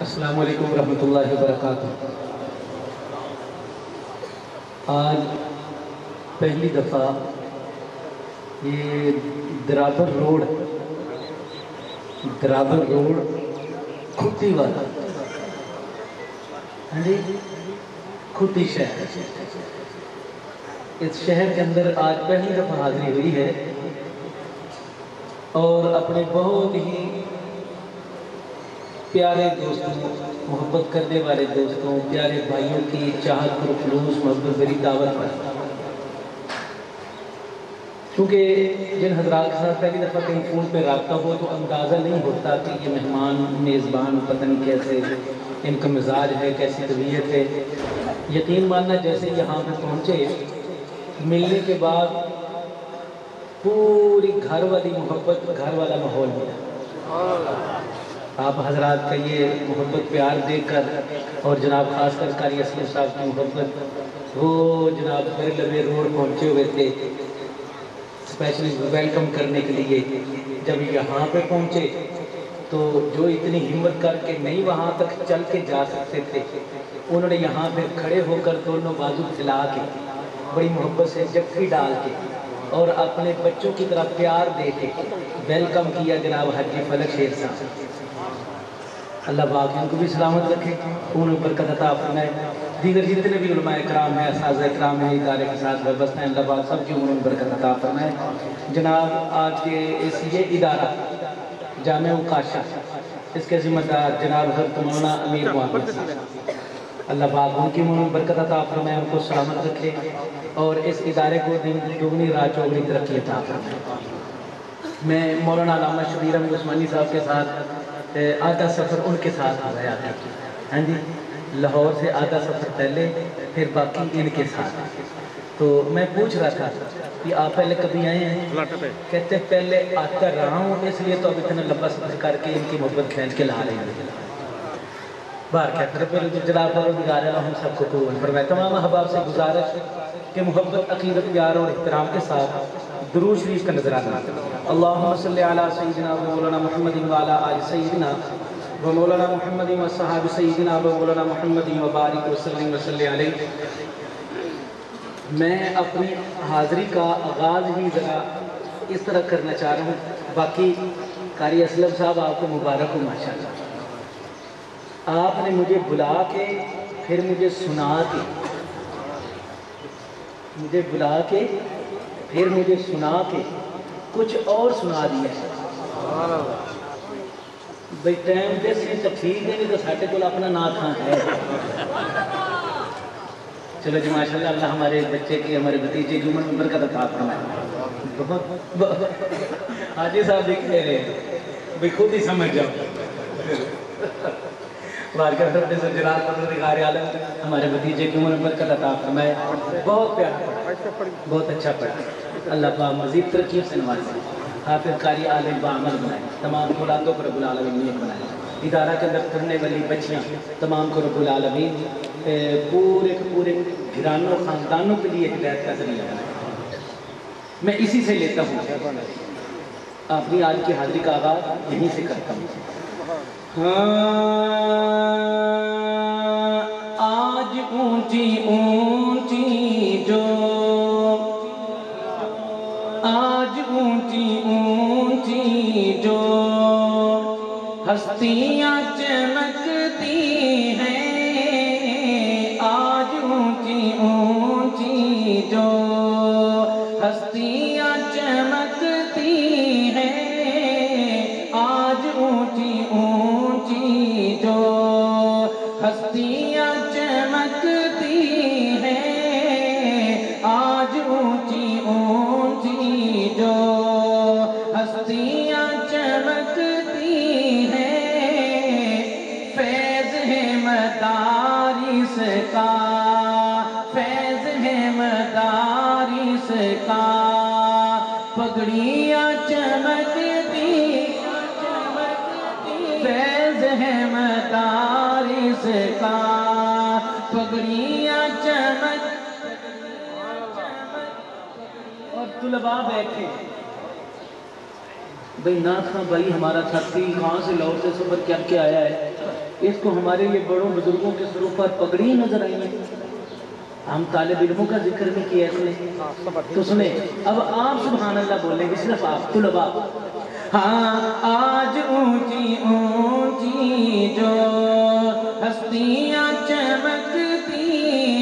السلام علیکم ورحمۃ اللہ وبرکاتہ۔ آج پہلی دفعہ یہ درابر روڈ کھٹی والا کھٹی شہر، اس شہر کے اندر آج پہلی دفعہ حاضری ہوئی ہے اور اپنے بہت ہی پیارے دوستوں، محبت کرنے والے دوستوں، پیارے بھائیوں کی چاہت پر خلوص محبت بری دعوت پر، کیونکہ جن حضرات کے ساتھ پہلی دفعہ کہیں فون پہ رابطہ ہو تو اندازہ نہیں ہوتا کہ یہ مہمان میزبان پتہ نہیں کیسے ان کا مزاج ہے، کیسی طبیعت ہے۔ یقین ماننا جیسے یہاں پہ پہنچے، ملنے کے بعد پوری گھر والی محبت، گھر والا ماحول ملا۔ آپ حضرات کا یہ محبت پیار دیکھ کر اور جناب خاص کر قاری اسلم صاحب کی محبت، وہ جناب لبے روڈ پہنچے ہوئے تھے اسپیشلی ویلکم کرنے کے لیے۔ جب یہاں پہ پہنچے تو جو اتنی ہمت کر کے نہیں وہاں تک چل کے جا سکتے تھے، انہوں نے یہاں پہ کھڑے ہو کر دونوں بازو پھیلا کے بڑی محبت سے جپھی ڈال کے اور اپنے بچوں کی طرح پیار دے کے ویلکم کیا جناب حاجی فلک شیر صاحب۔ اللہ پاک ان کو بھی سلامت رکھے، ان برکت عطا فرمائے۔ دیگر جتنے بھی علماء کرام ہیں، اساتذہ کرام ہیں، ادارے کے ساتھ وابستہ ہیں، اللہ پاک سب کی عمر برکت عطا فرمائے۔ جناب آج کے یہ ادارہ جامع کاشا، اس کے ذمہ دار جناب حضرت مولانا امیر محمد صاحب، اللہ پاک ان کی عمر برکت عطا فرمائے، ان کو سلامت رکھے اور اس ادارے کو دگنی رات چوگنی ترقی عطا فرمائے۔ میں مولانا علامہ شبیر احمد عثمانی صاحب کے ساتھ آدھا سفر ان کے ساتھ گزارا تھا، ہاں جی، لاہور سے آدھا سفر پہلے، پھر باقی ان کے ساتھ۔ تو میں پوچھ رہا تھا کہ آپ پہلے کبھی آئے ہیں؟ کہتے ہیں پہلے آتا رہا ہوں، اس لیے تو اب اتنا لمبا سفر کر کے ان کی محبت کھینچ کے لا رہے ہیں۔ بار کہتے ہیں پھر جناب پروردگار عالم ہم سب کو قبول فرمائے۔ تمام احباب سے گزارش کہ محبت، عقیدت، پیار اور احترام کے ساتھ درود شریف کا نذرانہ۔ اللہم صلی علی سیدنا و مولانا محمد و علی آل سیدنا و مولانا محمد و صحاب سیدنا و مولانا محمد و بارک وسلم وصلی علیہ۔ میں اپنی حاضری کا آغاز ہی ذرا اس طرح کرنا چاہ رہا ہوں، باقی قاری اسلم صاحب آپ کو مبارک ہو ماشاءاللہ۔ آپ نے مجھے بلا کے پھر مجھے سنا کے، مجھے بلا کے پھر مجھے سنا کے کچھ اور سنا دیا۔ بھئی ٹائم دے سی تو ٹھیک ہے، نہیں تو ساٹھے کو اپنا نا تھا ہے۔ چلو جی ماشاءاللہ، اللہ ہمارے بچے کی، ہمارے بھتیجے کی عمر میں برکت عطا فرمائے۔ حاجی صاحب بھی کہہ رہے ہیں بھئی خود ہی سمجھ جاؤ۔ بارکہ رب سے جلال پروردگار عالم ہمارے بھتیجے کی عمر میں برکت عطا فرمائے۔ بہت پیارا پڑھا، بہت اچھا پڑھا، اللہ پاک مزید ترقی سے نوازے، حافظ قاری عالم بعمل بنائے، تمام اولادوں کو رب العالمین نیک بنائے، ادارہ کے اندر پڑھنے والی بچیاں تمام کو رب العالمین پورے گھرانوں خاندانوں کے لیے ہدایت کا ذریعہ بنائے۔ میں اسی سے لیتا ہوں، اپنی آج کی حاضری کا آغاز یہیں سے کرتا ہوں۔ آج اونچی اونچی جو، آج اونچی اونچی جو ہستیاں چمکتی ہیں، آج اونچی اونچی جو ہستیاں چمکتی ہیں، آج اونچی اونچی جو ہستیاں چمکتی ہیں، آج اونچی اونچی جو ہستیاں چمکتی ہیں، فیض ہے مدارس کا، فیض ہے مدارس کا، پگڑیاں چمکتی، فیض ہے مدارس کا، پگڑیاں چمک، اور طلباء بیٹھے بھئی ناتھ خاں بھائی ہمارا ساتھی کہاں سے لاہور سے سفر کر کے آیا ہے، اس کو ہمارے یہ بڑوں بزرگوں کے سروں پر پگڑی نظر آئی ہے. ہم طالب علموں کا ذکر نہیں کیا اس نے. تو سنیں اب آپ سبحان اللہ بولیں گے صرف آپ طلباء. ہاں آج اونچی اونچی جو ہستیاں چمکتی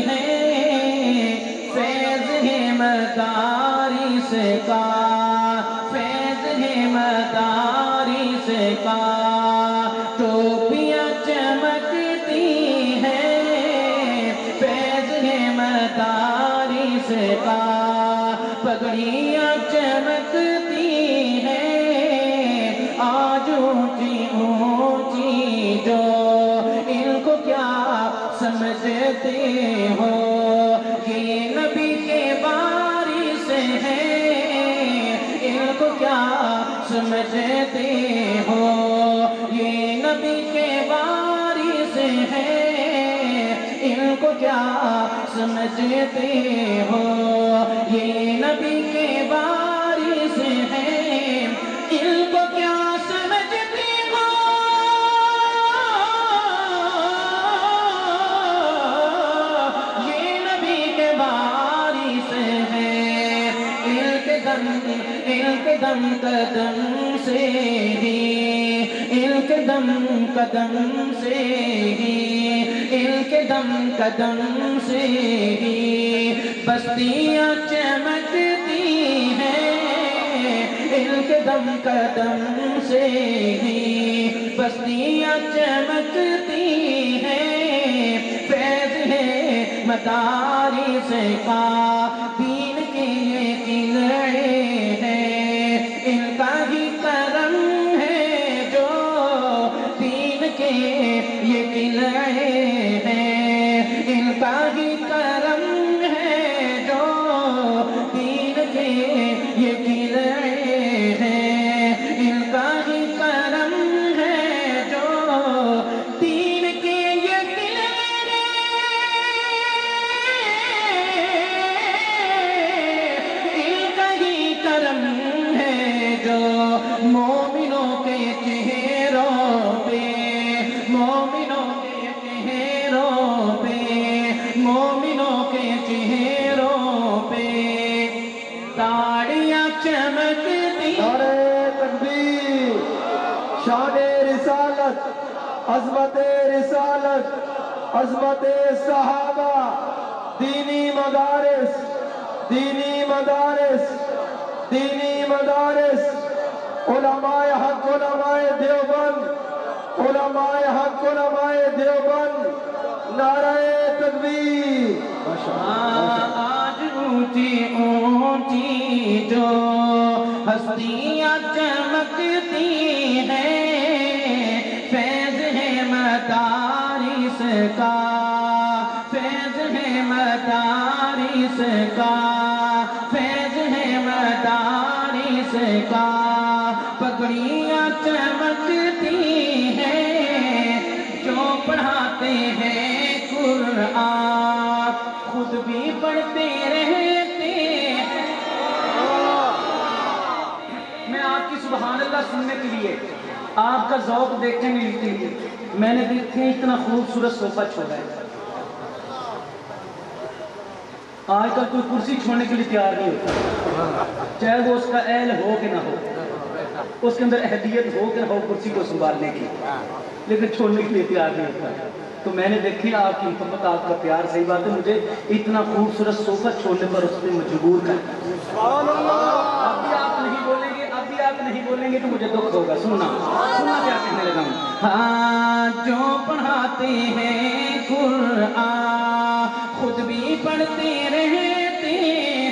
ہیں فیض ہے مدارس کا فیض ہے مدارس کا ٹوپیاں چمکتی ہیں فیض ہے مدارس کا پگڑیاں چمکتی ہیں آج اونچی اونچی جو ان کو کیا سمجھتے ہو یہ نبی کے وارث ہیں ان کو کیا سمجھتے ہو یہ نبی کے وارث ہیں ان کو کیا سمجھتے ہو یہ نبی کے وارث ہیں ان کو کیا سمجھتے ہو یہ نبی کے وارث ہیں ان کے دم قدم سے ہی ان کے دم قدم سے ہی ان کے دم قدم سے ہی بستیاں چمکتی ہیں ان کے دم قدم سے ہی بستیاں چمکتی ہیں فیض ہے مدارس کا دین کے یہ قلعے ہیں ان کا ہی کرم ہے جو دین کے یہ قلعے ہیں ان کا ہی کرم ہے جو دین کے یہ قلعے ہیں ان کا ہی کرم ہے جو دین کے یہ قلعے ان کا ہی کرم ہے جو مومنوں کے چہروں پہ مومنوں کے چہروں پہ مومنوں کے چہروں پہ تاڑیاں چمکتی. نعرہ تکبیر شان رسالت عظمت رسالت عظمت صحابہ دینی مدارس دینی مدارس دینی مدارس علماء حق علماء دیوبند علماء حق علماء دیوبند نعرہ تکبیر. آج اونچی اونچی جو ہستیاں چمکتی ہیں فیض ہے مدارس کا فیض ہے مدارس کا فیض ہے مدارس کا پگڑیاں چمکتی ہیں جو پڑھاتے ہیں قرآن خود بھی پڑھتے رہتے ہیں. میں آپ کی سبحان اللہ سننے کے لیے آپ کا ذوق دیکھنے کے لیے میں نے دیکھے اتنا خوبصورت صوفہ چھوڑا ہے. آج کل کوئی کرسی چھوڑنے کے لیے تیار نہیں ہوتا چاہے وہ اس کا اہل ہو کہ نہ ہو اس کے اندر اہلیت ہو کہ نہ ہو کرسی کو سنبھالنے کی لیکن چھوڑنے کے لیے تیار نہیں ہوتا. تو میں نے دیکھی آپ کی محبت آپ کا پیار صحیح بات ہے مجھے اتنا خوبصورت صوفہ چھوڑنے پر اس نے مجبور کر. اب بھی آپ نہیں بولیں گے اب بھی آپ نہیں بولیں گے تو مجھے دکھ ہوگا. سننا کیا کہنے لگا ہوں. ہاں جو پڑھاتے ہیں قرآن خود بھی پڑھتے رہتے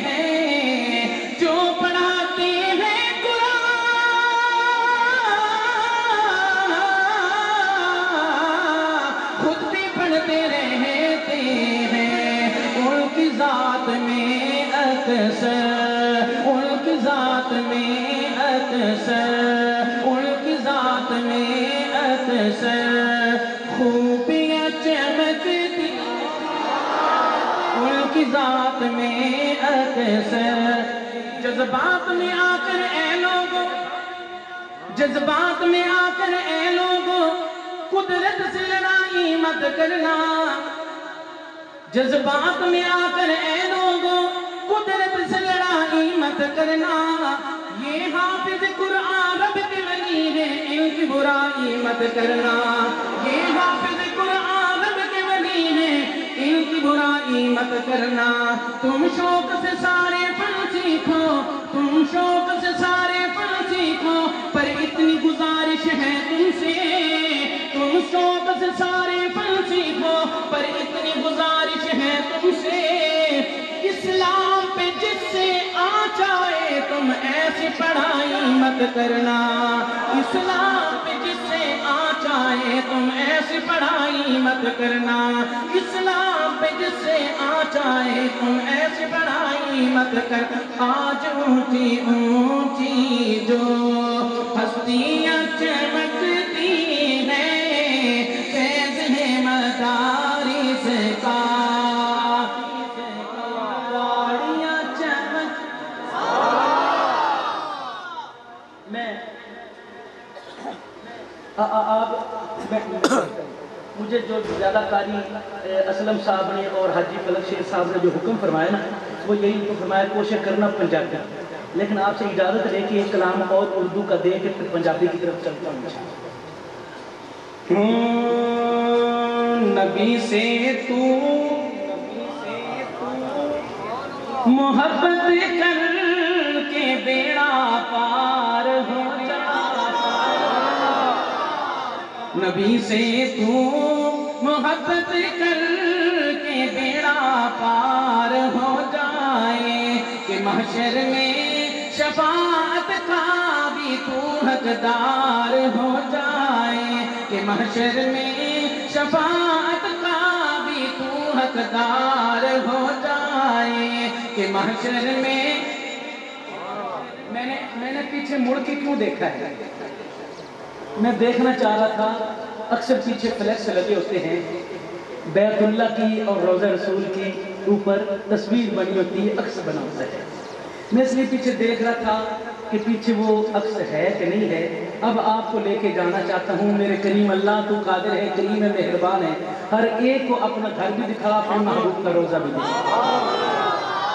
ہیں جو پڑھاتے ہیں قرآن خود بھی پڑھتے رہتے ہیں ان کی ذات میں اکثر ان کی ذات میں اکثر ان کی ذات میں اکثر خوبیاں چمکتی ان کی ذات میں اکثر جذبات میں آ کر اے لوگوں جذبات میں آ کر اے لوگوں قدرت سے مت کرنا، جذبات میں آ کر اے لوگوں قدرت سے لڑائی مت کرنا، یہ حافظ قرآن رب کے ولی ہیں ان کی برائی مت کرنا، یہ حافظ قرآن رب کے ولی ہیں ان کی برائی مت کرنا، تم شوق سے سارے فن سیکھو، تم شوق سے سارے فن سیکھو، پر اتنی گزارش ہے تم سے، تم شوق سے سارے فن سیکھو، پر اتنی گزارش ہے تم سے، اسلام پہ جس سے آ جائے تم ایسی پڑھائی مت کرنا، اسلام پہ جس سے آ جائے تم ایسی پڑھائی مت کرنا، اسلام پہ جس سے آ جائے تم ایسی پڑھائی مت کر، آج اونچی اونچی جو ہستیاں چمکتی ہیں فیض ہے مدارس کا، گاڑیاں چمک، میں آپ مجھے جو زیادہ قاری اسلم صاحب نے اور حاجی فلک شیر صاحب نے جو حکم فرمایا نا، وہ یہی حکم فرمایا کوشش کرنا پنجابی، لیکن آپ سے اجازت لے کے ایک کلام اور اردو کا دے کے پھر پنجابی کی طرف چلتا ہوں۔ نبی سے تو محبت کر کے بیڑا پار ہو جا، نبی سے تو محبت کر کے بیڑا پار ہو جائے، کہ محشر میں شفاعت کا بھی تو حقدار ہو جائے، کہ محشر میں شفاعت کا بھی تو حقدار ہو جائے، کہ محشر میں میں نے پیچھے مڑ کے کیوں دیکھا ہے؟ میں دیکھنا چاہ رہا تھا، اکثر پیچھے فلیکس لگے ہوتے ہیں بیت اللہ کی اور روضہ رسول کی اوپر تصویر بنی ہوتی ہے، عکس بنا ہوتا ہے، میں اس لیے پیچھے دیکھ رہا تھا کہ پیچھے وہ عکس ہے کہ نہیں ہے۔ اب آپ کو لے کے جانا چاہتا ہوں، میرے کریم اللہ تو قادر ہے، کریم ہے، مہربان ہے، ہر ایک کو اپنا گھر بھی دکھا، اپنے محبوب کا روزہ بھی دکھا۔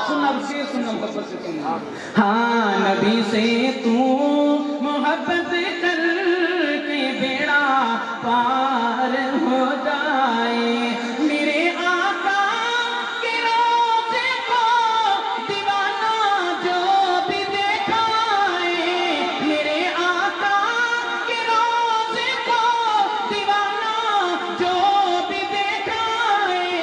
سننا شیر سننا محبت سے سننا، ہاں نبی سے تو محبت کر کے بیڑا پار ہو جائے، میرے آقا کے روزے کو دیوانہ جو بھی دیکھائے، میرے آقا کے روزے کو دیوانہ جو بھی دیکھائے،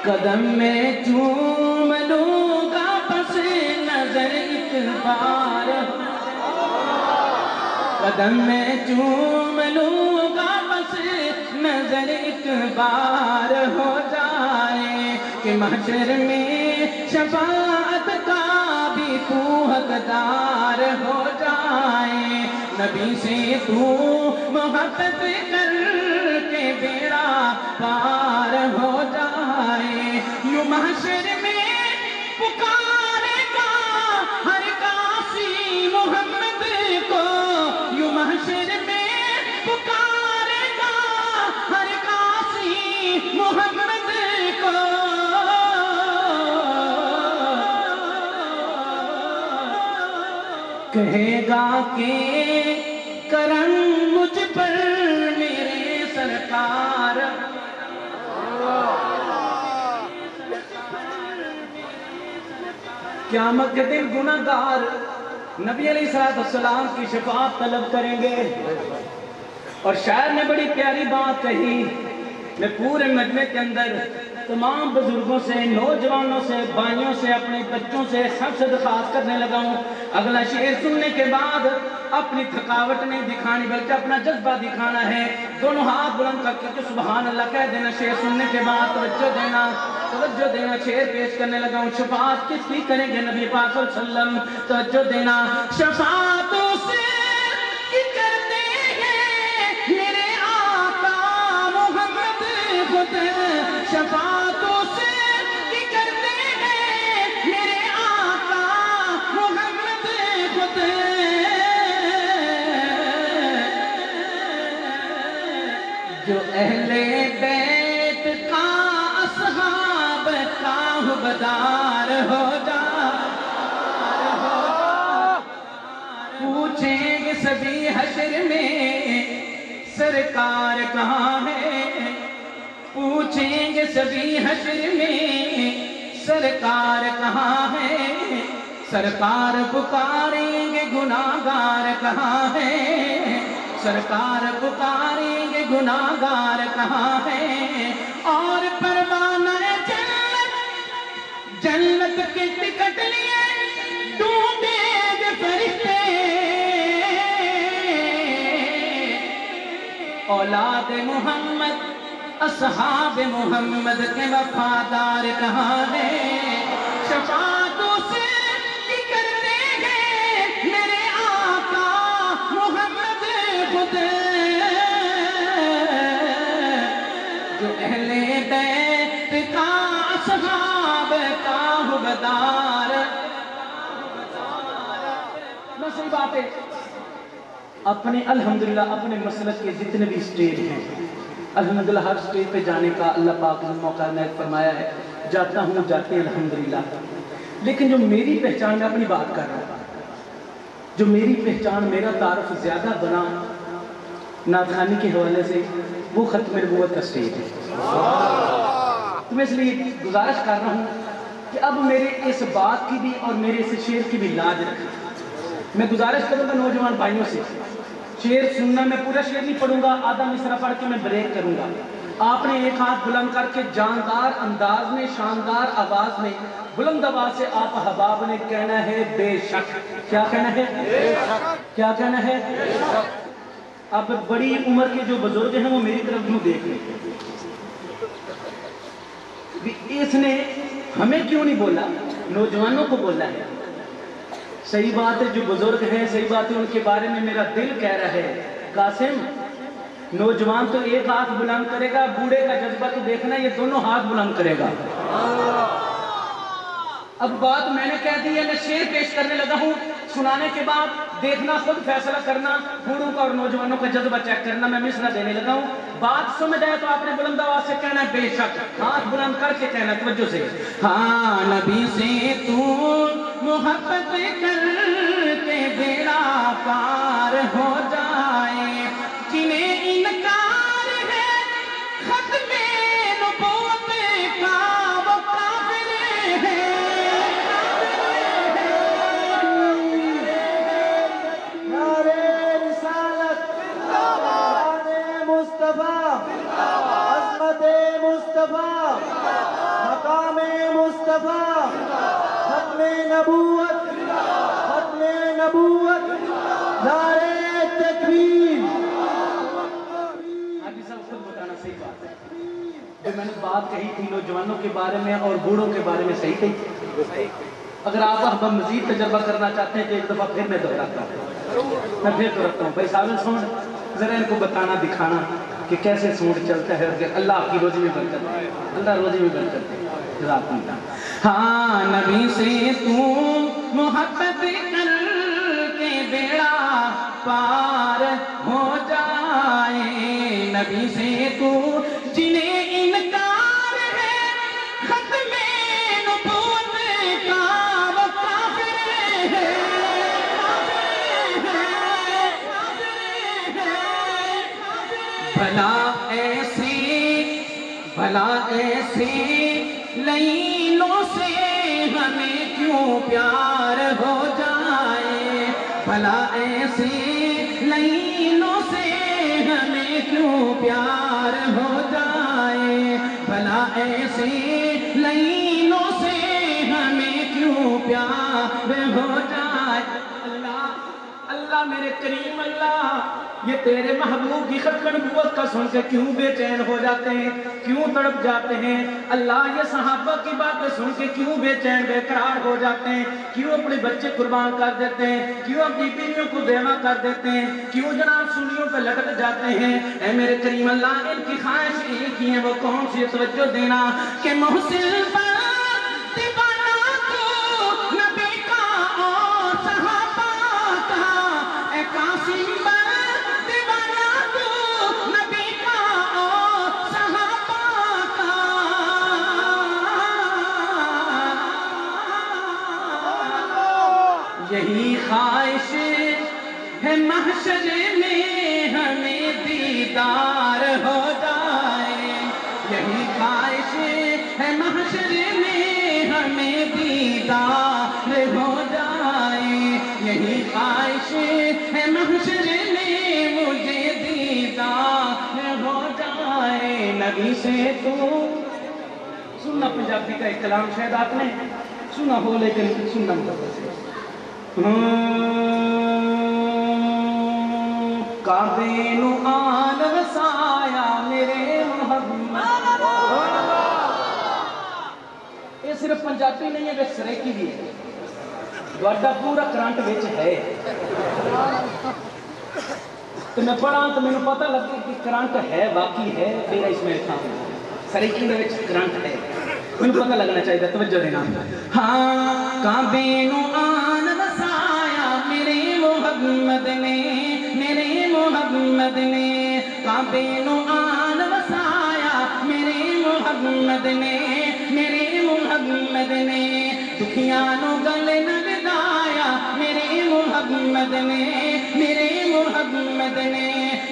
قدم میں چوم لوں گا پس نظر ایک بار، قدم میں چوم لوں گا پس نظر ایک بار ہو جائے، کہ محشر میں شفاعت کا بھی تو حقدار ہو جائے، نبی سے تو محبت کر کے بیڑا پار ہو جائے، یوں محشر میں پکارے گا ہر قاسی محمد کو، یوں محشر میں پکارے گا ہر قاسی محمد کو، کہے گا کہ کرم مجھ پر میرے سرکار، قیامت کے دن گناہگار نبی علیہ السلام کی شفاعت طلب کریں گے، اور شاعر نے بڑی پیاری بات کہی، میں پورے مجمع کے اندر تمام بزرگوں سے، نوجوانوں سے، بھائیوں سے، اپنے بچوں سے سب سے درخواست کرنے لگا ہوں، اگلا شعر سننے کے بعد اپنی تھکاوٹ نہیں دکھانی بلکہ اپنا جذبہ دکھانا ہے، دونوں ہاتھ بلند کر کے سبحان اللہ کہہ دینا، شعر سننے کے بعد توجہ دینا، شعر پیش کرنے لگا ہوں، شفاعت کس کی کریں گے نبی پاک صلی اللہ علیہ وسلم، توجہ دینا، شفاعت سے کرتے ہیں میرے آقا محمد خود، شفاعت سے کرتے ہیں میرے آقا محمد خود، جو اہل بیت کا اصحاب کا حبدار ہو جا، پوچھیں گے سبھی حشر میں سرکار کہاں ہے، پوچھیں گے سبھی حشر میں سرکار کہاں ہے، سرکار پکاریں گے گناہگار کہاں ہے، سرکار پکاریں گے گناہگار کہاں ہے، اور پروانہ جنت جنت کے ٹکٹ لیے ڈھونڈیں گے فرشتے، اولاد محمد اصحاب محمد کے وفادار کہاں ہیں، شفاعت سے کی کرتے ہیں میرے آقا محمد خود، جو اہل بیت کا اصحاب کا حبدار۔ نہ صحیح بات ہے، اپنے الحمدللہ اپنے مسلک کے جتنے بھی سٹیج ہیں الحمدللہ ہر سٹیج پہ جانے کا اللہ پاک نے موقع عنایت فرمایا ہے، جاتا ہوں جاتے ہیں الحمدللہ، لیکن جو میری پہچان، میں اپنی بات کر رہا ہوں، جو میری پہچان میرا تعارف زیادہ بنا نعت خوانی کے حوالے سے وہ ختم نبوت کا سٹیج ہے۔ تو میں اس لیے گزارش کر رہا ہوں کہ اب میرے اس بات کی بھی اور میرے اس شعر کی بھی لاج رکھیں۔ میں گزارش کروں گا نوجوان بھائیوں سے، شعر سننا، میں پورا شعر نہیں پڑھوں گا، آدھا مصرع پڑھ کے میں بریک کروں گا، آپ نے ایک ہاتھ بلند کر کے جاندار انداز میں شاندار آواز میں بلند آواز سے آپ حباب نے کہنا ہے بے شک۔ کیا کہنا ہے؟ بے شک۔ کیا کہنا ہے؟ بے شک۔ اب بڑی عمر کے جو بزرگ ہیں وہ میری طرف یوں دیکھ لیں، اس نے ہمیں کیوں نہیں بولا، نوجوانوں کو بولا ہے۔ صحیح بات ہے، جو بزرگ ہیں صحیح بات ہے، ان کے بارے میں میرا دل کہہ رہا ہے قاسم نوجوان تو ایک ہاتھ بلند کرے گا، بوڑھے کا جذبہ تو دیکھنا یہ دونوں ہاتھ بلند کرے گا۔ اب بات میں نے کہہ دی ہے، میں شعر پیش کرنے لگا ہوں، سنانے کے بعد دیکھنا خود فیصلہ کرنا، بوڑھوں کا اور نوجوانوں کا جذبہ چیک کرنا۔ میں مصرع دینے لگا ہوں، بات سمجھ آئے تو آپ نے بلند آواز سے کہنا ہے بے شک، ہاتھ بلند کر کے کہنا، توجہ سے۔ ہاں نبی سے تو محبت کر کے بیڑا پار ہو جائے، جنہیں انکار ہے ختم نبوت کا وہ کافر ہے۔ نعرہ رسالت، شان مصطفیٰ، عظمت مصطفیٰ، مقام مصطفیٰ، ختم نبوت، ختم نبوت، نعرہ تکبیر۔ آج سب خود بتانا صحیح بات ہے، جو میں نے بات کہی تھی نوجوانوں کے بارے میں اور بوڑھوں کے بارے میں صحیح تھی۔ اگر آپ مزید تجربہ کرنا چاہتے ہیں تو ایک دفعہ پھر میں دہراتا ہوں، میں پھر دہراتا ہوں، بھائی ساول سونڈ ذرا ان کو بتانا دکھانا کہ کیسے سونڈ چلتا ہے، اور اللہ آپ کی روزی میں برکت دے، اللہ روزی میں برکت دے۔ جزاکم اللہ۔ ہاں نبی سے تو محبت کر کے بیڑا پار ہو جائے، نبی سے تو جنہیں انکار ہے ختم نبوت کا وہ کافر ہے۔ بھلا ایسے لینوں سے ہمیں کیوں پیار ہو جائے، بھلا ایسے لینوں سے ہمیں کیوں پیار ہو جائے، بھلا ایسے لینوں سے ہمیں کیوں پیار ہو جائے۔ اللہ میرے کریم اللہ، یہ تیرے محبوب کی ختم نبوت کا سن کے کیوں بے چین ہو جاتے ہیں، کیوں تڑپ جاتے ہیں اللہ، یہ صحابہ کی باتیں سن کے کیوں بے چین بے قرار ہو جاتے ہیں، کیوں اپنے بچے قربان کر دیتے ہیں، کیوں اپنی بیویوں کو بیوہ کر دیتے ہیں، کیوں جناب سنیوں پہ لٹک جاتے ہیں۔ اے میرے کریم اللہ، ان کی خواہش ایک ہی ہے، وہ کون سی؟ توجہ دینا کہ محسن پر دیوانہ تو نبی کا اور صحابہ کا، اے قاسم پر دیوانہ تو نبی کا ہے محشر میں ہمیں دیدار ہو جائے، یہی خواہش ہے محشر میں ہمیں دیدار ہو جائے، یہی خواہش ہے محشر میں مجھے دیدار ہو جائے۔ نبی سے تو سننا پنجابی کا ایک کلام شاید آپ نے سنا ہو لیکن سننا مطلب سے کعبے نو آن وسایا میرے محمد۔ یہ صرف پنجابی نہیں ہے، بس سریکی بھی ہے، دوڑا پورا کرنٹ وچ ہے۔ تو میں پڑھا تو میں پتہ لگے کہ کرنٹ ہے، باقی ہے، میرا اس میں تھا سریکی میں کرنٹ ہے، مجھے پتہ لگنا چاہیے، توجہ دینا۔ ہاں کعبے نو آن وسایا میرے محمد نے، میرے محمد نے، کعبے نو آن وسایا میرے محمد نے، میرے محمد نے، دکھیاں نو گلے نہ لگایا میرے محمد نے، میرے محمد نے،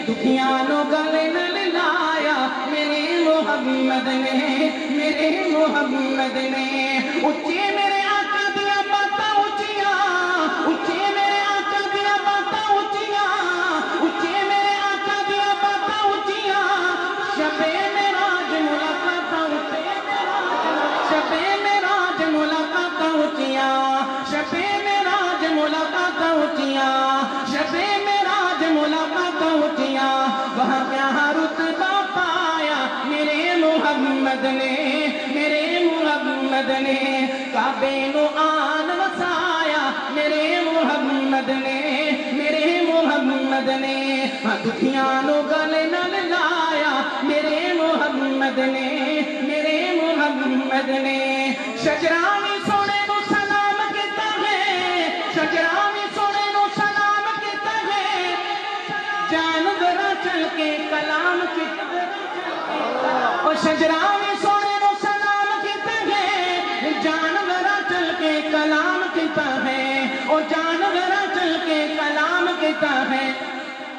دکھیاں نو گلے نہ لگایا میرے محمد نے، میرے محمد نے، اچھے میرے آقا دیا باتاں اچھیاں، اچھے میرے آقا دیا باتاں اچھیاں، اچھے میرے آقا دیا باتاں اچھیاں، شبِ معراج ملاقاتاں شبِ معراج ملاقاتاں اچھیاں، شبِ معراج ملاقاتاں اچھیاں، شبِ معراج ملاقاتاں اچھیاں، وہاں کیا رتبہ پایا میرے محمد نے، میرے محمد نے، کعبے نو آن وسایا میرے محمد نے، میرے محمد نے، دکھیاں نو گلے نہ لایا میرے محمد نے، میرے محمد نے، شجراوی سونے نو سلام کیتا ہے، شجراوی سونے نو سلام کیتا ہے، جانوراں چل کے کلام کیتا ہے، اور شجراوی سونے نو سلام کیتا ہے، جانوراں چل کے کلام کیتا ہے، اور جانوراں چل کے کلام کیتا ہے،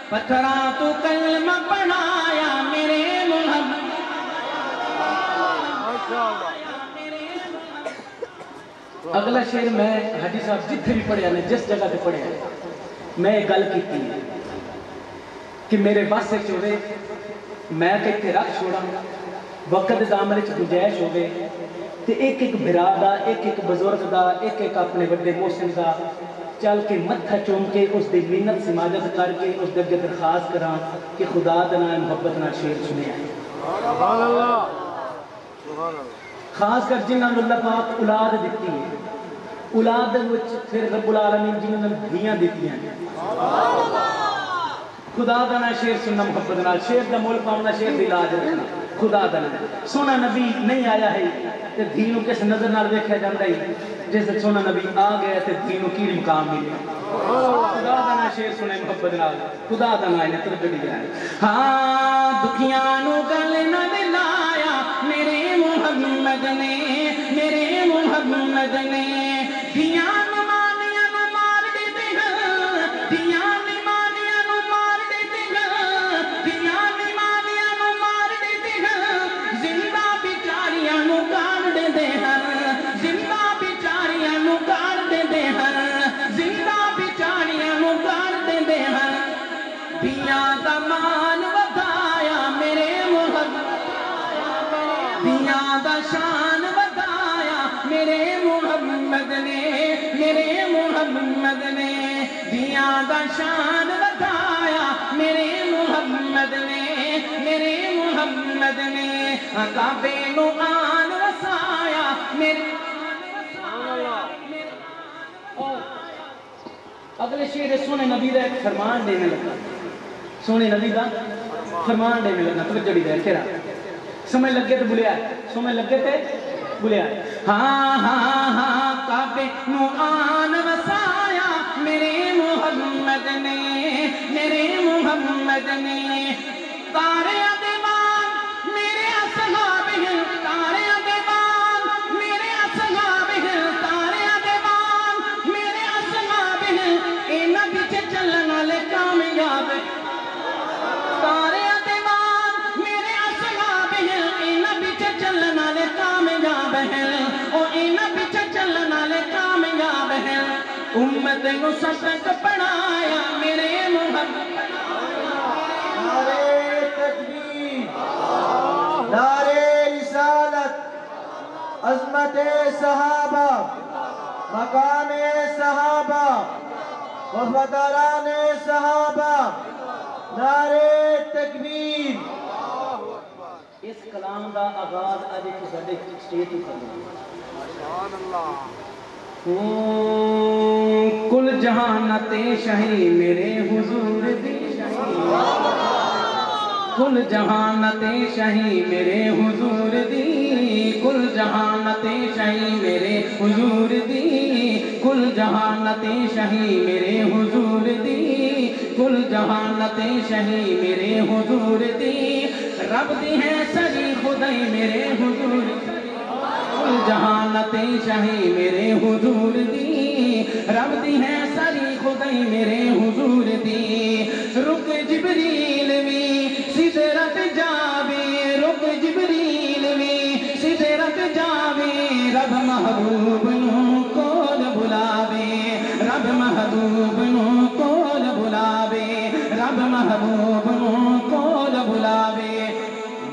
پتھراں تو کلمہ پڑھایا میرے محمد۔ اگلا شعر میں حاجی صاحب جتھے بھی پڑھیا نے، جس جگہ پہ پڑھیا میں ایک گل کی کہ میرے بس چوڑے میں کہتے رکھ چھوڑا، وقت دامن وچ گنجائش ہوگی تے ایک ایک بھرا دا، ایک ایک بزرگ دا، ایک ایک اپنے بڑے محسن دا چل کے متھا چوم کے اس دی منت سماجت کر کے اس دے درخواست کراں کہ خدا دے نال محبت نال شعر سنیا ہے۔ سبحان اللہ، سبحان اللہ۔ خاص کر جنہاں نوں اللہ پاک اولاد دتی ہے، اولاد وچ پھر رب العالمین جنہاں نوں دھیاں دتیاں ہیں، خدا دا نال شعر سننا محبت نال، شعر دا مول پاؤنا، شعر دی لاج رکھنا خدا دا نال۔ سونا نبی نہیں آیا ہے تے دھی نوں کس نظر نال ویکھیا جاندا ہے، جس سونا نبی آ گیا تے دھی نوں کی مقام ملیا۔ خدا دا نال شعر سنے محبت نال، خدا دا نال نے ترجڑی جائے۔ ہاں دکھیاں نوں گل نہ لایا میرے محمد نے، میرے محمد نے، دیاں نمانیاں نوں مار دیتے ہیں، دیاں نمانیاں نوں مار دیتے ہیں، دیاں نمانیاں نوں مار دیتے ہیں، زندہ بیچاریاں نوں گاڑ دیتے ہیں، زندہ بیچاریاں نوں گاڑ دیتے ہیں، زندہ بیچاریاں نوں گاڑ دیتے ہیں، دیاں دا مان ودایا میرے محمد، دیاں دا شان ودایا میرے محمد نے، میرے محمد نے، دیاں دا شان ودایا میرے محمد نے، میرے محمد نے، کعبے نو آن وسایا میرے۔ اگلے شعر سونے نبی دا ایک فرمان دینے لگا، سونے نبی دا فرمان دینے لگا، توجہ دی رکھے رہا، سمجھ لگے تو بلیا، سمجھ لگے تے بلیا۔ ہاں ہاں ہاں کعبے نو آن وسایا میرے محمد نے، میرے محمد نے، تارے دیوان میرے اصحاب ہیں، تارے دیوان میرے اصحاب ہیں، تارے دیوان میرے اصحاب ہیں، اے نبی تینوں سبق پڑھایا میرے محمد نعرے تکبیر نعرے رسالت عظمت صحابہ مقام صحابہ وفاداران صحابہ نعرے تکبیر اس کلام دا آغاز آج ایک ساڑھے سٹیج ہی کرنا کل جہانت شہی میرے حضور دی کل جہانت شہی میرے حضور دی کل جہانت شہی میرے حضور دی کل جہانت شہی میرے حضور دی کل جہانت شہی میرے حضور دی رب دی ہے سری خدائی میرے حضور کل جہانت شہی میرے حضور دی رب دی ہے سری خدائی میرے حضور دی رک جبریل وی سدرت جاوے رک جبریل وی سدرت جاوے رب محبوب نو کول بلاوے رب محبوب نو کول بلاوے رب محبوب نو کول بلاوے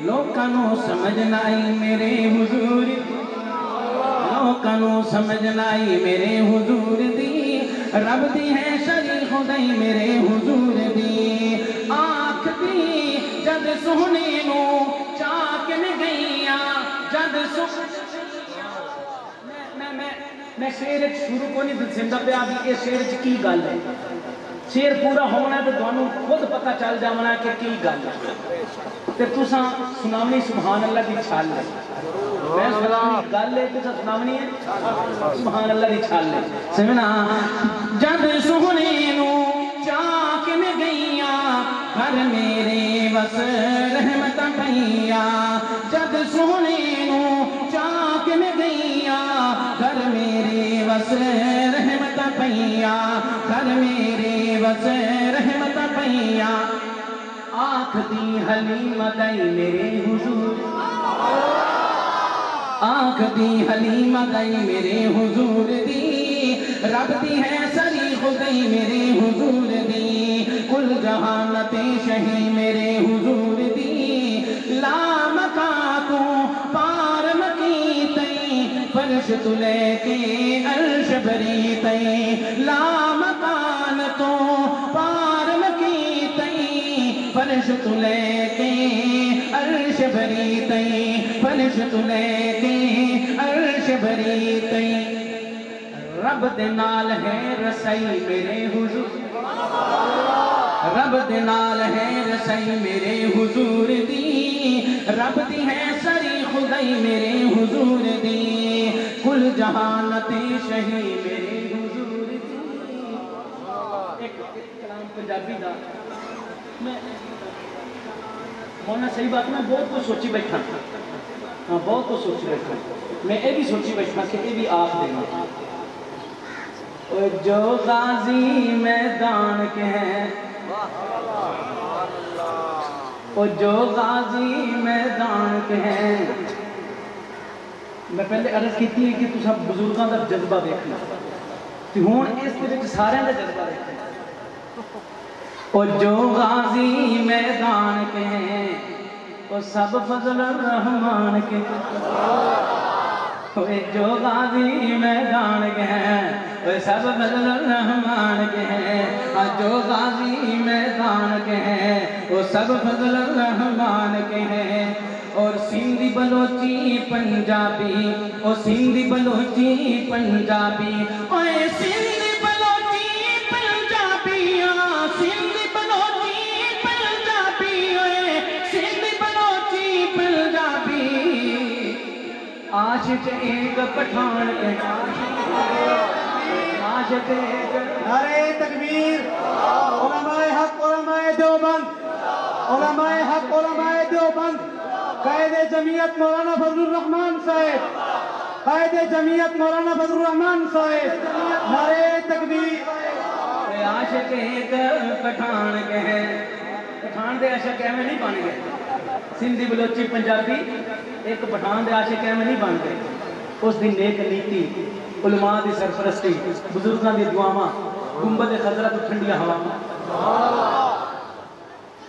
لوکانو سمجھنا آئی میرے حضور لوکانو سمجھنا آئی میرے حضور دی رب دی ہے شری خدائی میرے حضور دی آنکھ دی جد سہنے نو چاکن گئیاں جد میں شعر شروع کو نہیں دسندا پیا بھی اس شعر کی گل ہے شعر پورا ہونا ہے تو تانوں خود پتہ چل جانا کہ کی گل ہے تے تساں سناونی سبحان اللہ دی چھال ہے میں سناونی گل ہے تساں سناونی ہے سبحان اللہ دی چھال ہے سمجھنا جد سہنے نو چاکن گئیاں گھر میرے وس رحمت پئیاں جد سہنے نو چاکن گئیاں گھر میرے وس رحمت پئیاں گھر میرے وس رحمت پئیاں آنکھ دی حلیمت آئی میرے حضور آنکھ دی حلیمت آئی میرے حضور دی رب دی ہے سری خدائی میرے حضور دی کل جہانت شہی میرے حضور دی لامکا تو پار مکی تئی فرش تلے کے عرش بری تئی لامکان تو پار مکی تئی فرش تلے کے عرش بری تئی فرش تلے کے عرش بری تئی رب دے نال ہے رسائی میرے حضور رب دے نال ہے رسائی میرے حضور دی رب دی ہے سری خدائی میرے حضور دی کل جہانت شہی میرے حضور دی ایک کلام پنجابی دا میں ہونا صحیح بات میں بہت کچھ سوچی بیٹھا ہاں بہت کچھ سوچی بیٹھا میں یہ بھی سوچی بیٹھا کہ یہ بھی آپ دینا جو غازی میدان کے ہیں جو غازی میدان کے ہیں میں پہلے عرض کیتی ہے کہ تو سب بزرگاں دا جذبہ دیکھنا تو ہون اس طرح سارے دا جذبہ دیکھنا جو غازی میدان کے ہیں وہ سب فضل الرحمن کے جو غازی میدان کے ہیں وہ سب فضل الرحمن کے ہیں جو غازی میدان کے ہیں وہ سب فضل الرحمن کے ہیں اور سندھی بلوچی پنجابی اور سندھی بلوچی پنجابی اوے سندھی بلوچی پنجابی سندھی بلوچی پنجابی اوے سندھی بلوچی پنجابی عاشق ایک پٹھان کے عاشق ایک نعرے تکبیر علماء حق علماء دیوبند علماء حق علماء دیوبند قائد جمعیت مولانا فضل الرحمان صاحب قائد جمعیت مولانا فضل الرحمان صاحب نعرے تکبیر عاشق ایک پٹھان کے ہیں پٹھان دے عاشق ایویں نہیں بن گئے سندھی بلوچی پنجابی ایک پٹھان دے عاشق ایویں نہیں بن گئے اس دی نیک نیتی علماء دی سرپرستی بزرگاں دی دعاواں گنبد خضرا تو ٹھنڈیاں ہوا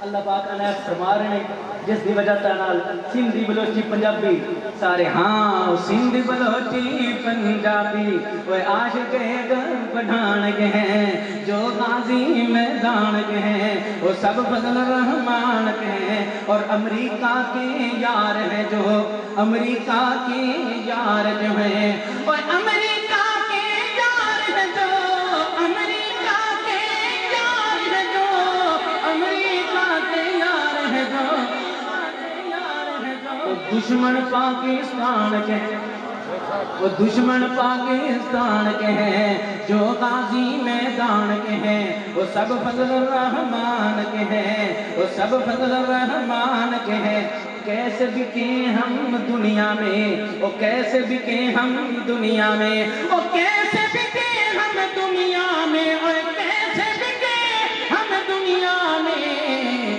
اللہ پاک عنایت فرما رہے ہیں جس دی وجہ تنال سندھی بلوچی پنجابی سارے ہاں سندھی بلوچی پنجابی وہ عاشق گھر بڑھان کے ہیں جو غازی میدان کے ہیں وہ سب فضل رحمان کے ہیں اور امریکہ کے یار ہیں جو امریکہ کے یار جو ہیں اور امریکہ کے یار ہیں جو امریکہ کے یار ہیں جو امریکہ کے یار ہیں جو دشمن پاکستان کے وہ دشمن پاکستان کے ہیں جو غازی میدان کے ہیں وہ سب فضل الرحمان کے ہیں وہ سب فضل الرحمان کے ہیں کیسے بکے ہم دنیا میں وہ کیسے بکے ہم دنیا میں وہ کیسے بکے ہم دنیا میں اور کیسے بکے ہم دنیا میں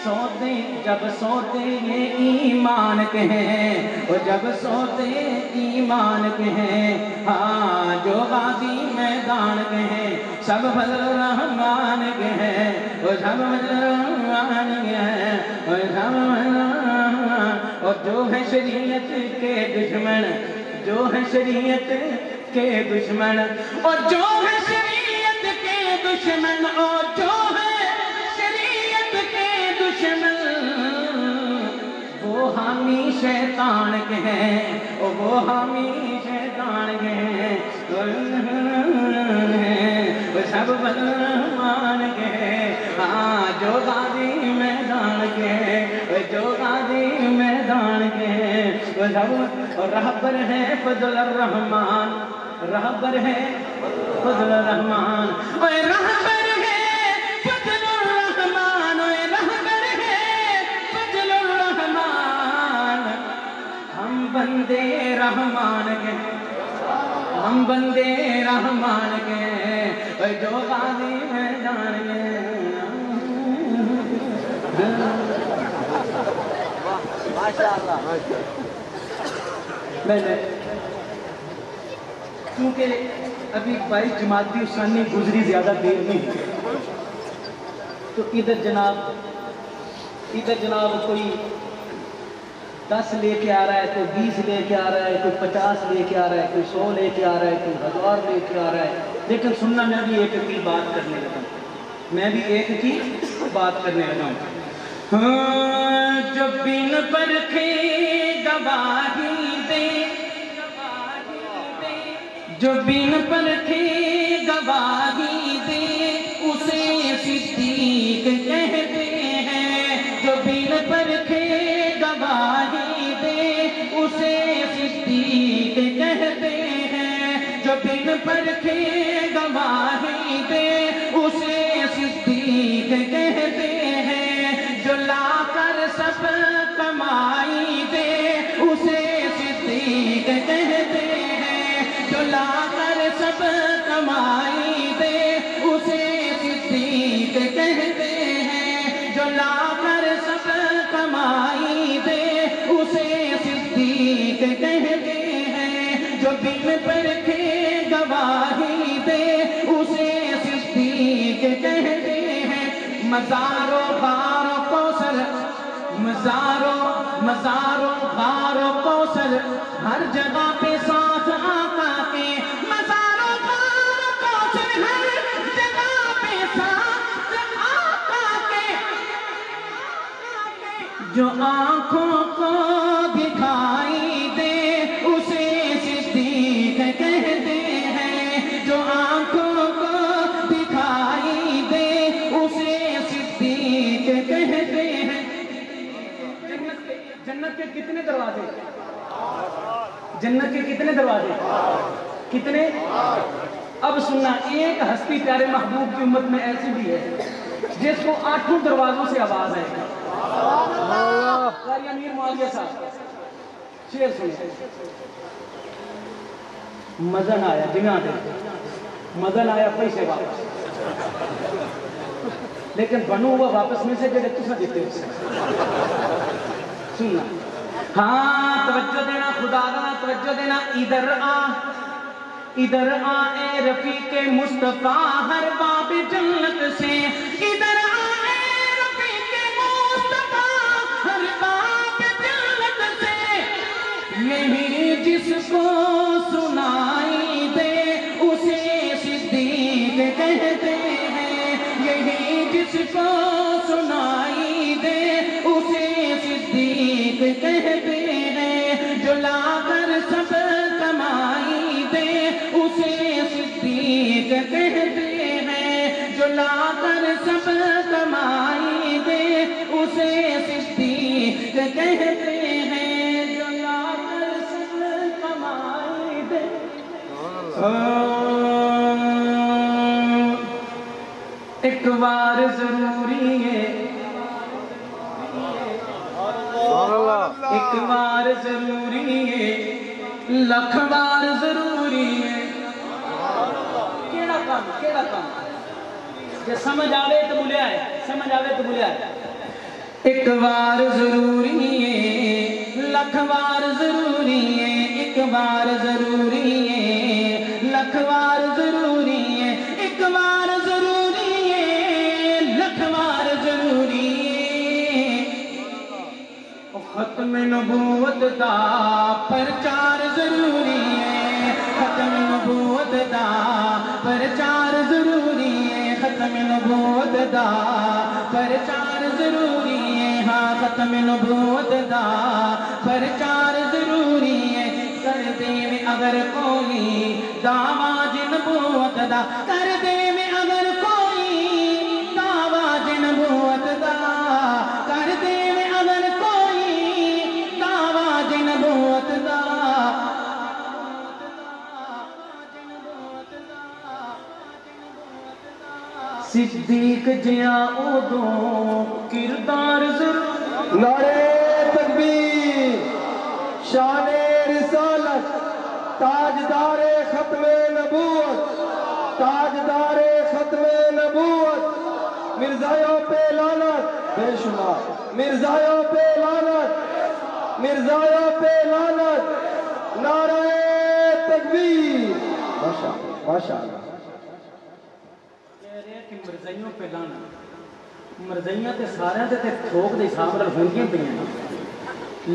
سوتے جب سوتے یہ ایمان کے ہیں وہ جب سوتے ایمان کے ہیں ہاں جو غازی میدان کے ہیں سب فضل الرحمان کے ہیں وہ سب فضل الرحمان کے ہیں وہ سب اور جو ہے شریعت کے دشمن جو ہے شریعت کے دشمن اور جو ہے شریعت کے دشمن اور جو ہے شریعت کے دشمن وہ حامی شیطان کے ہیں وہ حامی شیطان کے ہیں وہ سب فضل الرحمان کے ہیں ہاں جو غازی میدان کے ہیں جو غازی میدان کے ہیں وہ سب اور رہبر ہے فضل الرحمان رہبر ہے فضل الرحمان اور رہبر ہے فضل الرحمان اور رہبر ہے فضل الرحمان ہم بندے رحمان کے ہم بندے رحمان کے جو غازی میدان کے میں نے کیونکہ ابھی 22 جماعتی ثانی گزری زیادہ دیر نہیں تو ادھر جناب کوئی 10 لے کے آ رہا ہے کوئی 20 لے کے آ رہا ہے کوئی 50 لے کے آ رہا ہے کوئی 100 لے کے آ رہا ہے کوئی 1000 لے کے آ رہا ہے لیکن سننا میں بھی ایک کی بات کرنے لگا ہوں میں بھی ایک کی بات کرنے لگا ہوں جو بن پرکھے گواہی دے جو بن پرکھے گواہی دے اسے صدیق کہتے ہیں جو بن پرکھے گواہی دے اسے صدیق کہتے ہیں جو بن پرکھے گواہی دے اسے صدیق کہتے ہیں جو لا کر سب کمائی دے اسے صدیق کہتے ہیں جو لا کر سب کمائی دے اسے صدیق کہتے ہیں جو لا کر سب کمائی دے اسے صدیق کہتے ہیں جو بن پرکھے گواہی دے اسے صدیق کہتے ہیں مزارو غار و کوثر مزارو غار و کوثر ہر جگہ پہ ساتھ آقا کے مزارو غار و کوثر ہر جگہ پہ ساتھ آقا کے جو آنکھوں کو دکھائی دے اسے صدیق کہتے ہیں جو آنکھوں کو دکھائی دے اسے صدیق کہتے ہیں جنت کے کتنے دروازے جنت کے کتنے دروازے کتنے اب سننا ایک ہستی پیارے محبوب کی امت میں ایسی بھی ہے جس کو 8 دروازوں سے آواز ہے قاری امیر معاویہ صاحب شعر سنیں مزن آیا جنہاں دے مزن آیا پیسے واپس لیکن بنو ہوا واپس میں سے جڑے تسا دیتے ہو سننا ہاں توجہ دینا خدا دا توجہ دینا ادھر آ ادھر آئے رفیق مصطفیٰ ہر باب جنت سے، ادھر آئے رفیق مصطفیٰ ہر باب جنت سے، یہی جس کو سنائی دے اسے صدیق کہتے ہیں، یہی جس کو سنائی دے اسے صدیق کہتے ہیں، جو لا کر سب کمائی دے اسے صدیق کہتے ہیں، جو لا کر سب کمائی دے اسے صدیق کہتے ہیں، جو لا کر سب کمائی دے۔ ایک بار ضروری ہے، ایک بار ضروری ہے، لکھ بار ضروری ہے۔ کیڑا کام جے سمجھ آوے تو بولیا ہے، سمجھ آوے تو بولیا ہے۔ ایک بار ضروری ہے، لکھ بار ضروری ہے، ایک بار ضروری ہے، لکھ بار ضروری ہے، ایک بار ضروری ہے، لکھ بار ضروری ہے۔ ختم نبوت دا پرچار ضروری ہے، ختم نبوت دا پرچار ضروری ہے، ختم نبوت دا پرچار ضروری ہے، ہاں ختم نبوت دا پرچار ضروری ہے۔ کر دے میں اگر کوئی دعویٰ نبوت دا، کر دے میں اگر کوئی دعویٰ نبوت دا، کر دے میں اگر کوئی دعویٰ نبوت دا، صدیق جیا ادوں کردار ضرور۔ نعرے تکبیر، شان رسالت، تاجدار ختم نبوت، تاجدار ختم نبوت، مرزایوں پہ لعنت بے شمار، مرزایوں پہ لعنت، مرزایوں پہ لعنت، نعرہ تکبیر۔ ماشاءاللہ ماشاءاللہ۔ مرزائیوں پہ لانا، مرزائیاں تے سارے تے تھوک دے حساب نال ہوندیاں پیاں،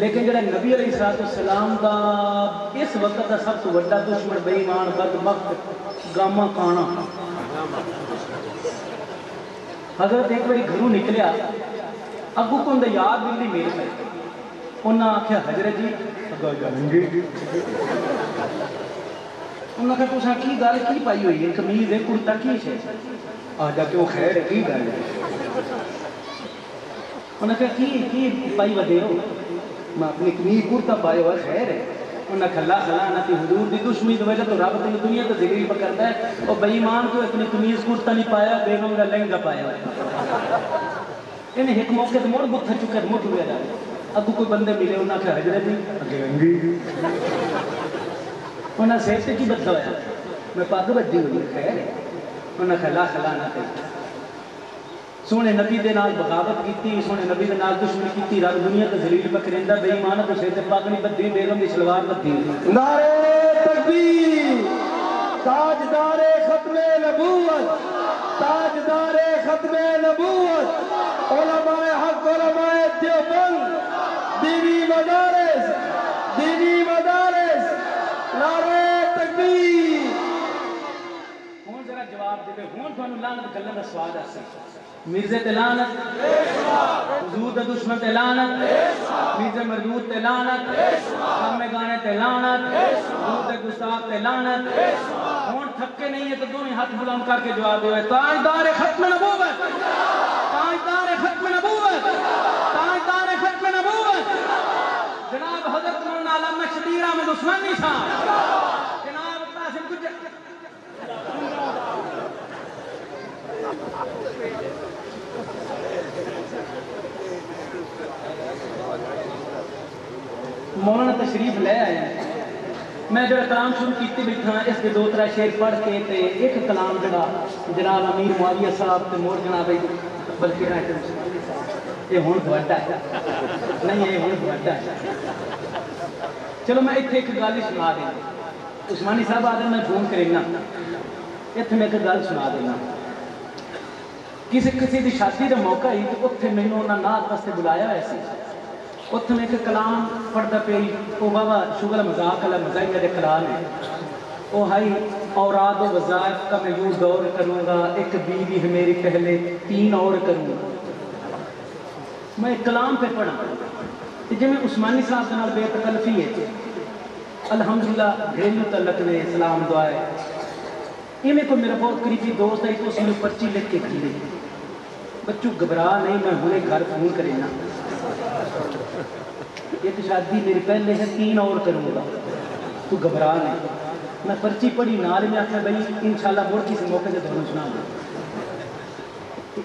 لیکن جڑا نبی علیہ السلام دا اس وقت دا سب تو بڑا دشمن بے ایمان بدبخت گاما کانا، حضرت ایک باری گھروں نکلیا، اگو کو اندر یاد بھی نہیں میرے پہ، انہاں آکھیا حضرت جی اگا جانگے، انہاں کہا تُساں کی گل کی پائی ہوئی ہے، کمیز ہے کرتا کی ہے، آجا کہ وہ خیر ہے کی گل ہے، انہاں کہا کی پائی ودے ہو، میں اپنی کمیز کرتا پائے ہوا خیر ہے، انہاں کہا اللہ خلانتی حضور دی دشمنی دی وجہ تو رب تینوں دنیا تو ذکر پکڑتا ہے، اور بے ایمان تو اپنی کمیز کرتا نہیں پایا، بیگم کا لہنگا پایا ہوا، انہیں ایک موقع تو موڑ بتھا چکر موٹ ہویا جا رہا، اگو کوئی بندے ملے انہاں کہا حضرت جی اگے انگی، انہاں سیب سے کی بدلا ہویا، میں پاک بدی ہوئی خیر ہے، انہاں کہا خلانتی سونے نبی دے نال بغاوت کیتی، سونے نبی دے نال دشمنی کیتی، رب دنیا تے ذلیل پکڑیندا، بے ایمان تو سر تے پاک نہیں بدی، بیگم دی شلوار بدی۔ نعرے تکبیر، تاجدار ختم نبوت، تاجدار ختم نبوت، علماء حق، علماء دیوبند، دینی مدارس، دینی مدارس، نعرے تکبیر۔ ہون ذرا جواب دے، ہون تو لعنت گلن دا سواد ہے، مرزے تے لعنت، حضور دا دشمن تے لعنت، مرزے مردود تے لعنت، ہمیں گانے تے لعنت، حضور دے گستاخ تے لعنت، ہون تھکے نہیں ہے تو دونوں ہاتھ بلند کر کے جواب دے، تاجدار ختم نبوت، تاجدار ختم نبوت، تاجدار ختم نبوت، جناب حضرت مولانا علامہ شبیر احمد عثمانی صاحب، جناب قاسم گجر، مولانا تشریف لے آئے ہیں، میں جو کلام شروع کیتی بیٹھا اس کے 2-3 شعر پڑھ کے تے ایک کلام جڑا جناب امیر معاویہ صاحب تے مور جناب بلکہ یہ ہون بڑا ہے نہیں، یہ ہون بڑا ہے، چلو میں اتنے ایک گل ہی سنا دیں، عثمانی صاحب آدھے میں فون کرنا اتنے میں ایک گل سنا دینا کسی کی شادی کا موقع ہی تو اتنے مینوں انہوں نعت واسطے بلایا ہوا سی اتنے میں ایک کلام پڑھتا پی وہ بابا شغل مذاق والا مزاحیہ کے کلام ہے وہ ہائی اوراد و وظائف کا میں یوں دور کروں گا ایک بیوی ہے میری پہلے 3 اور کروں گا میں ایک کلام پہ پڑھا جی میں عثمانی صاحب کے نال بے تکلفی ہے الحمدللہ گھریلو تعلق نے سلام دعائے یہ میں کوئی میرا بہت قریبی دوست ہے تو اس نے پرچی لکھ کے کھی بچوں گھبرا نہیں میں ہونے گھر فون کرنا ایک شادی میری پہلے ہے 3 اور کروں گا تو گھبرا نہیں میں پرچی پڑھی نال میں آخیا بھائی انشاءاللہ مڑ کسی موقع سے دونوں سنا دوں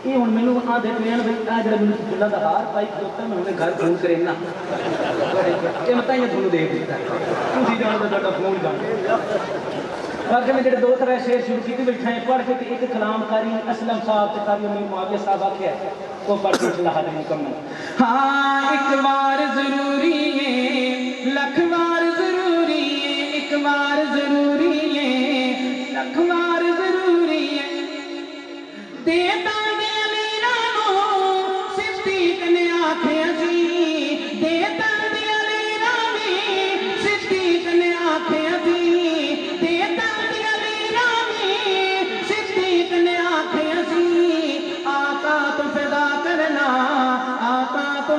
یہ ہوں مینوں آدھے پہ بھائی آ جڑا مینوں فلاں دا ہار پائی کھلوتا میں انہیں گھر فون کرنا یہ مت یہ تھانوں دے دیتا تھی جان کا تھوڑا فون جان باقی میں جڑے 2-3 شعر شروع کیتے بیٹھا ہیں پڑھ کے ایک کلام کاری اسلم صاحب تے قاری امیر معاویہ صاحب آخیا وہ پڑھ کے اصلاح حاضر مکمل ہاں ایک بار ضروری ہے لکھ بار ضروری ہے ایک بار ضروری ہے لکھ بار ضروری ہے دیتا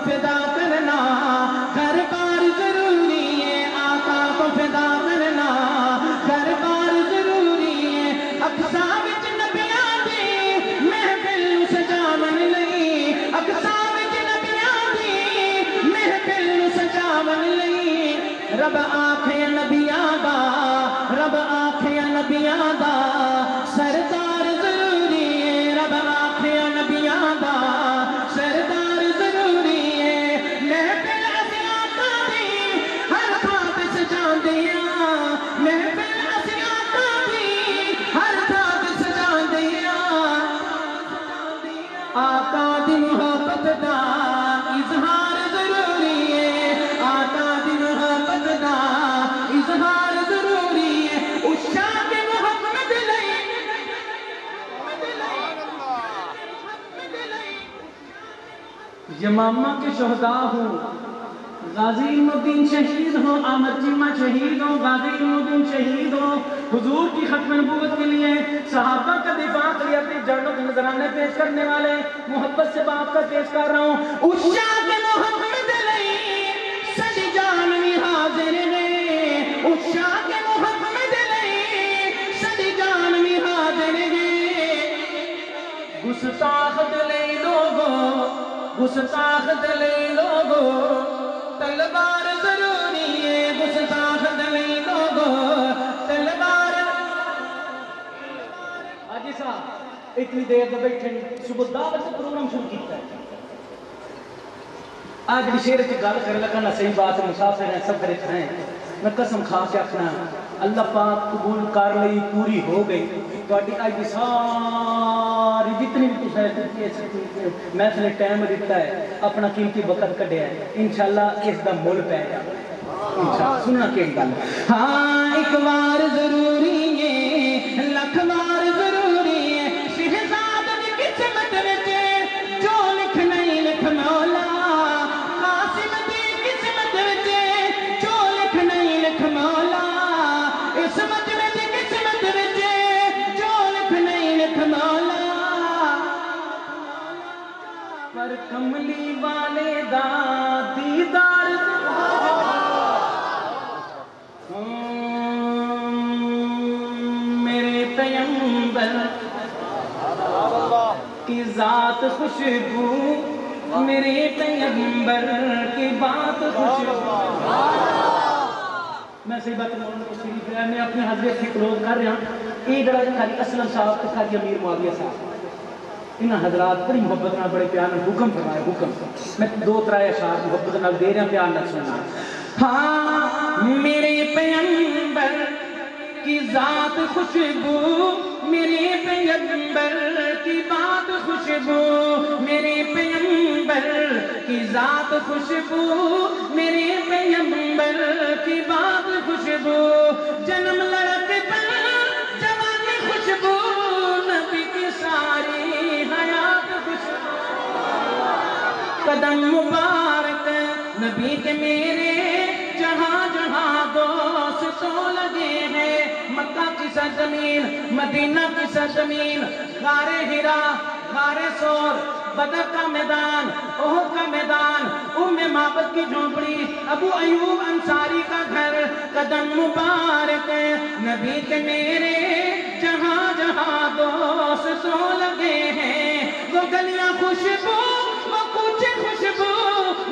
فدا کرنا ہر بار ضروری ہے آقا کو فدا کرنا ہر بار ضروری ہے اقصا وچ نبیاں دی محفل سجاون لئی اقصا وچ نبیاں دی محفل سجاون لئی رب آکھے نبیاں دا رب آکھے نبیاں دا سردار ضروری ہے رب آکھے نبیاں دا آقا دی محبت دا اظہار ضروری ہے آقا دی محبت دا اظہار ضروری ہے اس شاہ کے محمد لئی یمامہ کے شہداء ہوں غازی علم الدین شہید ہو احمد چیمہ شہید ہو غازی علم الدین شہید ہو حضور کی ختم نبوت کے لیے صحابہ کا دفاع کیا اپنی جانوں کے نذرانے پیش کرنے والے محبت سے باپ کا پیش کر رہا ہوں اس شاہ کے محمد لئی سڑی جان بھی حاضر نے اس شاہ کے محمد لئی سڑی جان بھی حاضر نے گستاخ دلے لوگو گستاخ دلے لوگو تلوار ضروری ہے گستاخ دلے لوگو تلوار حاجی صاحب اتنی دیر میں بیٹھے صبح دعوت سے پروگرام شروع کیتا ہے آج بھی شیر کی گل کرنے لگا نہ صحیح بات مسافر ہیں سفر ہیں میں قسم کھا کے اپنا اللہ پاک قبول کر لئی پوری ہو گئی تو آج بھی ساری جتنی بھی کچھ محفل ٹائم دیتا ہے اپنا قیمتی وقت کڈیا ہے انشاءاللہ اس دا مول پے گا سننا کہ گل ہاں ایک بار ضروری ہے لکھ بار ضروری ہے شہزاد دی قسمت وچ جو لکھ نہیں لکھ مولا قاسم دی قسمت وچ جو لکھ نہیں لکھ مولا عصمت دی قسمت وچ جو لکھ نہیں لکھ مولا پر کملی والے دا دیدار میرے پیغمبر کی ذات خوشبو میرے پیغمبر کی بات خوشبو میں صحیح بات میں اپنے حضرت سے کلوز کر رہا ہوں یہ جڑا خالی اسلم صاحب تے خالی امیر معاویہ صاحب انہاں حضرات بڑی محبت نال بڑے پیار نال حکم فرمایا حکم میں 2-3 اشعار محبت نال دے رہا پیار نال سننا ہاں میرے پیغمبر کی ذات خوشبو میرے پیغمبر کی بات خوشبو میرے پیغمبر کی ذات خوشبو، میرے پیغمبر کی بات خوشبو، جنم لڑکے پر جوانی خوشبو، نبی کی ساری حیات خوشبو، قدم مبارک نبی کے میرے جہاں جہاں دوست سو لگے ہیں، مکہ کی سرزمین، مدینہ کی سرزمین، غار ہرا، غار سور، بدر کا میدان، احد کا میدان، ام معبد کی جھونپڑی، ابو ایوب انصاری کا گھر، قدم مبارک نبی کے میرے جہاں جہاں دوست سو لگے ہیں، وہ گلیاں خوشبو، وہ کوچے خوشبو،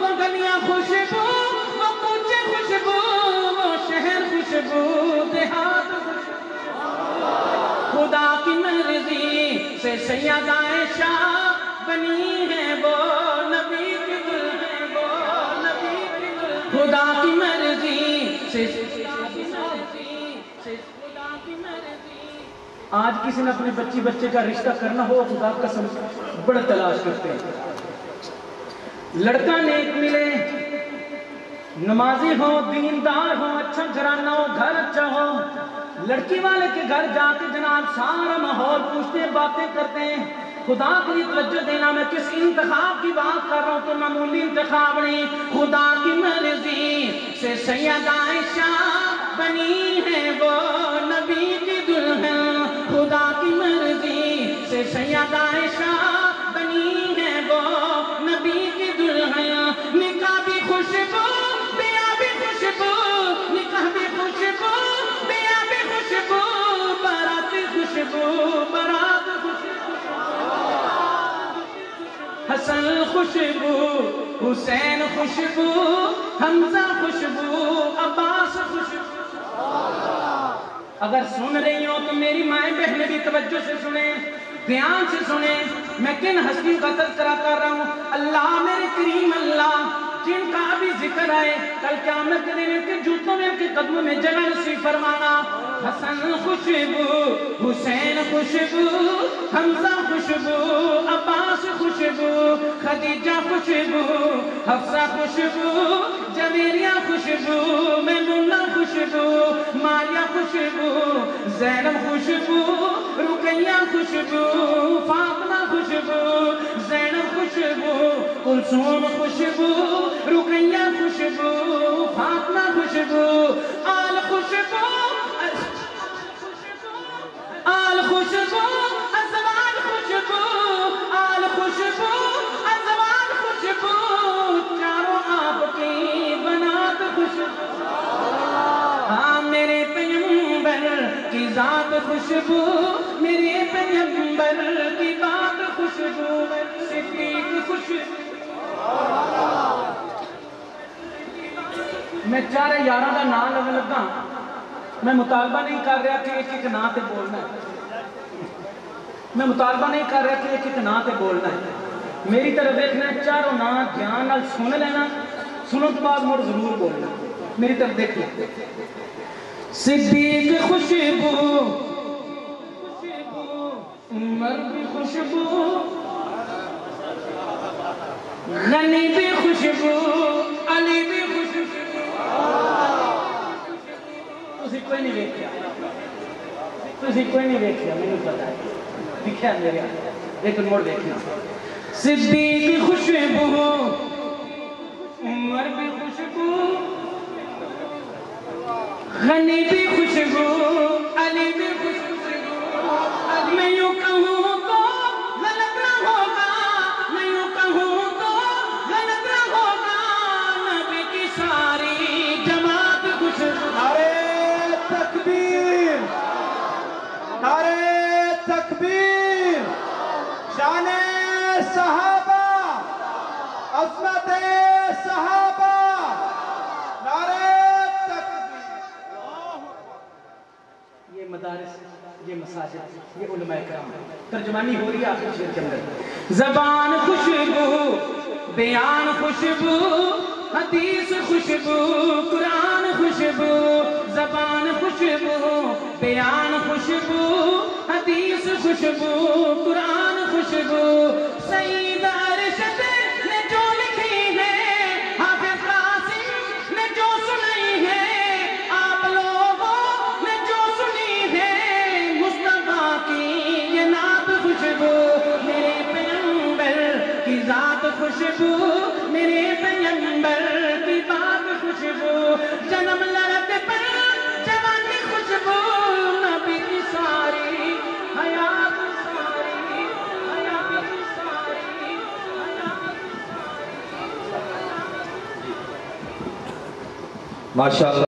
وہ گلیاں خوشبو، وہ کوچے خوشبو، وہ شہر خوشبو، دیہات خوشبو، خدا کی مرضی سے سیدہ عائشہ بنی ہے وہ نبی کی دلہن، وہ نبی کی دلہن، خدا کی مرضی سے خدا کی مرضی۔ آج کسی نے اپنے بچے کا رشتہ کرنا ہو، خدا کا قسم بڑا تلاش کرتے ہیں، لڑکا نیک ملے، نمازی ہو، دیندار ہو، اچھا گھرانہ ہو، گھر اچھا ہو، لڑکی والے کے گھر جا کے جناب سارا ماحول پوچھتے ہیں، باتیں کرتے ہیں، خدا کے لیے توجہ دینا۔ میں کس انتخاب کی بات کر رہا ہوں تو معمولی انتخاب نہیں، خدا کی مرضی سے سیدہ عائشہ بنی ہے وہ نبی کی دلہن، خدا کی مرضی سے سیدہ عائشہ بنی ہے وہ نبی کی دلہن، نکاح بھی خوشبو، بیاہ بھی خوشبو، نکاح بھی خوشبو، بیاہ بھی خوشبو، بارات خوشبو، بارات خوشبو، حسن خوشبو، حسین خوشبو، حمزہ خوشبو، عباس خوشبو۔ اگر سن رہی ہو تو میری مائیں بہنیں بھی توجہ سے سنیں، دھیان سے سنیں، میں کن ہستیوں کا تذکرہ کر رہا ہوں۔ اللہ میرے کریم اللہ، جن کا ابھی ذکر ہے، کل قیامت کے دن ان کے جوتوں میں، ان کے قدموں میں جگہ نصیب فرمانا۔ حسن خوشبو، حسین خوشبو، حمزہ خوشبو، عباس خوشبو، خدیجہ خوشبو، حفصہ خوشبو، جویریہ خوشبو، میمونہ خوشبو، ماریہ خوشبو، زینب خوشبو، رقیہ خوشبو، فاطمہ خوشبو، زینب خوشبو، کلثوم خوشبو، رقیہ خوشبو، فاطمہ خوشبو، آل خوشبو، آل خوشبو، ازواج خوشبو، آل خوشبو، ازواج خوشبو، چاروں آپ کی بنات خوشبو، ہاں میرے پیغمبر کی ذات خوشبو، میرے پیغمبر کی بات خوشبو، صدیق خوشبو۔ میں چارے یاراں دا نام لگن لگا، میں مطالبہ نہیں کر رہا کہ ایک ایک نام تے بولنا ہے، میں مطالبہ نہیں کر رہا کہ ایک ایک نام تے بولنا ہے، میری طرف دیکھنا ہے، چاروں نام دھیان نال سن لینا، سنن تو بعد مڑ ضرور بولنا، میری طرف دیکھنا۔ صدیق خوشبو، عمر بھی خوشبو، غنی بھی خوشبو، علی بھی خوشبو۔ تسی کوئی نہیں دیکھیا، تسی کوئی نہیں دیکھیا، میں نے پتا ہے، دیکھیا میرے لیکن موڑ دیکھنا۔ صدیق خوشبو، عمر بھی خوشبو، غنی بھی خوشبو، علی بھی خوشبو۔ میں یوں کہوں تو غلط نہ ہوگا، میں یوں کہوں تو غلط نہ ہوگا، نبی کی ساری جماعت خوشبو۔ نعرہ تکبیر، نعرہ تکبیر، شان صحابہ، عظمت صحابہ، نعرہ تکبیر۔ یہ مدارس، یہ مساجد، یہ علماء کرام، ترجمانی ہو رہی ہے آخر شعر کے اندر۔ زبان خوشبو، بیان خوشبو، حدیث خوشبو، قرآن خوشبو، زبان خوشبو، بیان خوشبو، حدیث خوشبو، قرآن خوشبو، سید ارشد نے جو لکھی ماشاءاللہ